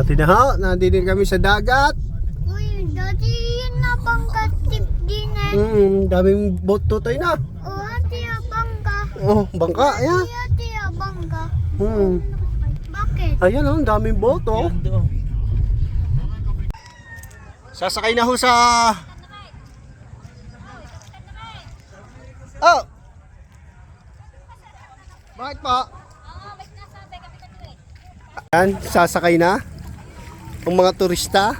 tinaho, nandito kami sa dagat. Uy, dati yun na pangkatip din eh. Daming boat to tayo na. Oh, hati ya bangka. Oh, bangka, ayan. Hati ya bangka. Bakit? Ayan oh, daming boat oh. Sasakay na ho sa... Oh! Bakit pa? Ayan, sasakay na ang mga turista.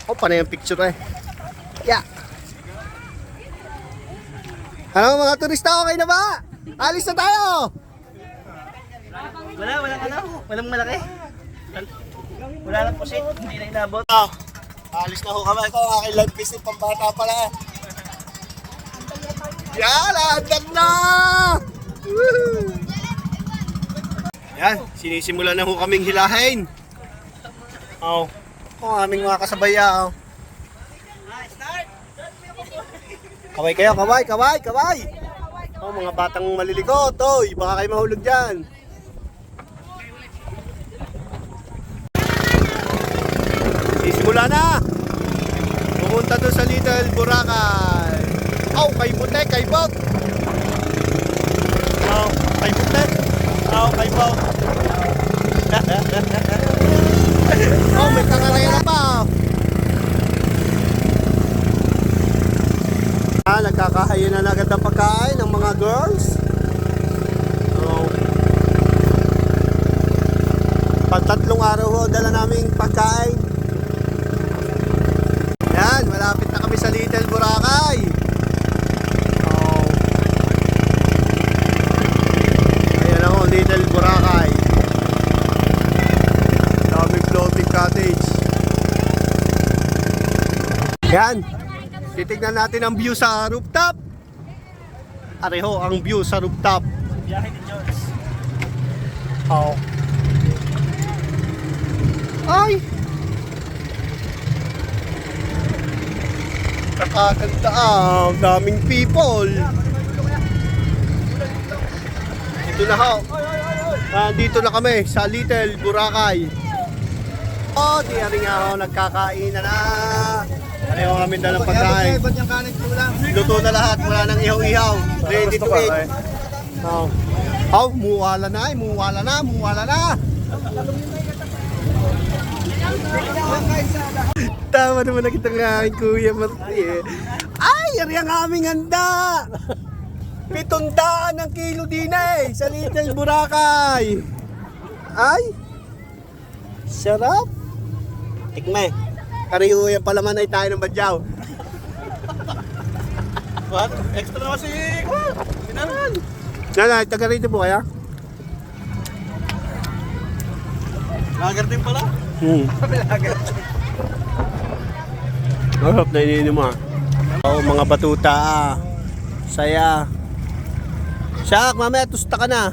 Oh, panay ang picture eh. Yeah. Ano mga turista, okay na ba? Alis na tayo! Walang malaki. Wala lang po hindi na inabot. Oh, alis na ho kami. Ito, aking live visit pambata pala. Yan, andag na! Woo! Yan, sinisimula na ho kaming hilahin. Oh, aming mga kasabaya. Oh. Kaway kayo, kaway! Oh, mga batang malilikot. Oy, baka kayo mahulog dyan. Sisimula na! Pumunta doon sa Little Boracay. Oh, kay Butek, kay Bob. Oh, kay Butek. Oh, kay Bob. Oh, may kangarera pa. Nagkakahaya na agad ng pagkain ng mga girls. Oh. Pagtatlong araw ho, dala naming pagkain. Yan, malapit na kami sa Little Boracay. Oh. Ayan ako, Little Boracay. Daming floating cottage. Yan, titignan natin ang view sa rooftop. Areho ang view sa rooftop. Biyahe ni Jones. Oh. Ay! Nakaganda daming people. Ito na ho. Dito na kami sa Little Boracay. Oh, di nga ho, nagkakain na. Ano kami dalang pagkain. Luto na lahat, wala nang ihaw-ihaw. Ready to eat. Oh. Oh, muwala na. Tama naman na kitang aking Kuya Marty eh. Ay, yari ang aming handa! 700 ang kilo din eh, sa Little Boracay. Ay, sarap. Tikme. Kariho yan palaman ay tayo ng badyaw. What? Extra naman si... Sinaran. Nanay, taga rito po kaya? Lager din pala. Lager. Harap na ininom ah. Oh, mga batuta saya. Shak, mamaya tusta ka na.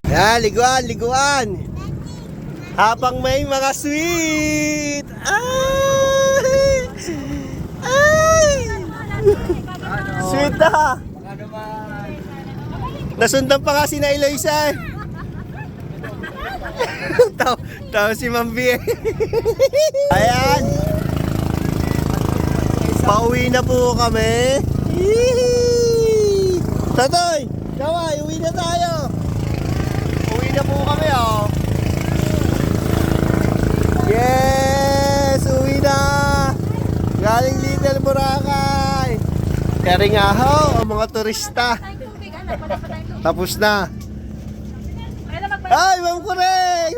Yan, liguan. Habang may mga sweet. Ay! Sweet na. Nasundan pa nga si na Eloisa eh. Tao si Mambi eh. Ayan. Pauwi na po kami. Tatoy, kaway, uwi na tayo. Uwi na po kami oh. Yes, uwi na. Galing Little Boracay. Kaya nga ho, ang mga turista. Tapos na. Ay, Ma'am Kureng!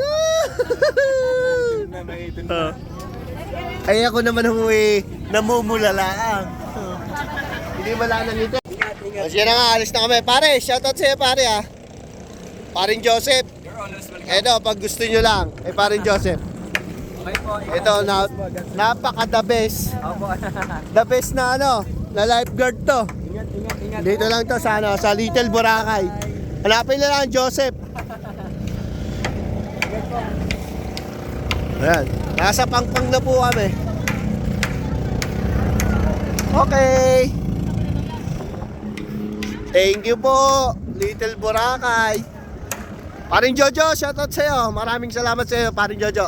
Ay, ako naman huwi, namumulalaan. Hindi wala nang ito. Kasi na nga, alis na kami. Pare, shoutout sa'yo pare ah. Paring Joseph. Ito, pag gusto nyo lang. Paring Joseph. Ito, napaka the best. The best na ano, na lifeguard to. Dito lang to sa ano, sa Little Boracay. Hanapin na lang Joseph. Ayan, nasa pangpang na po kami. Okay. Thank you po, Little Boracay. Paring Jojo, shoutout sa'yo. Maraming salamat sa'yo, Paring Jojo.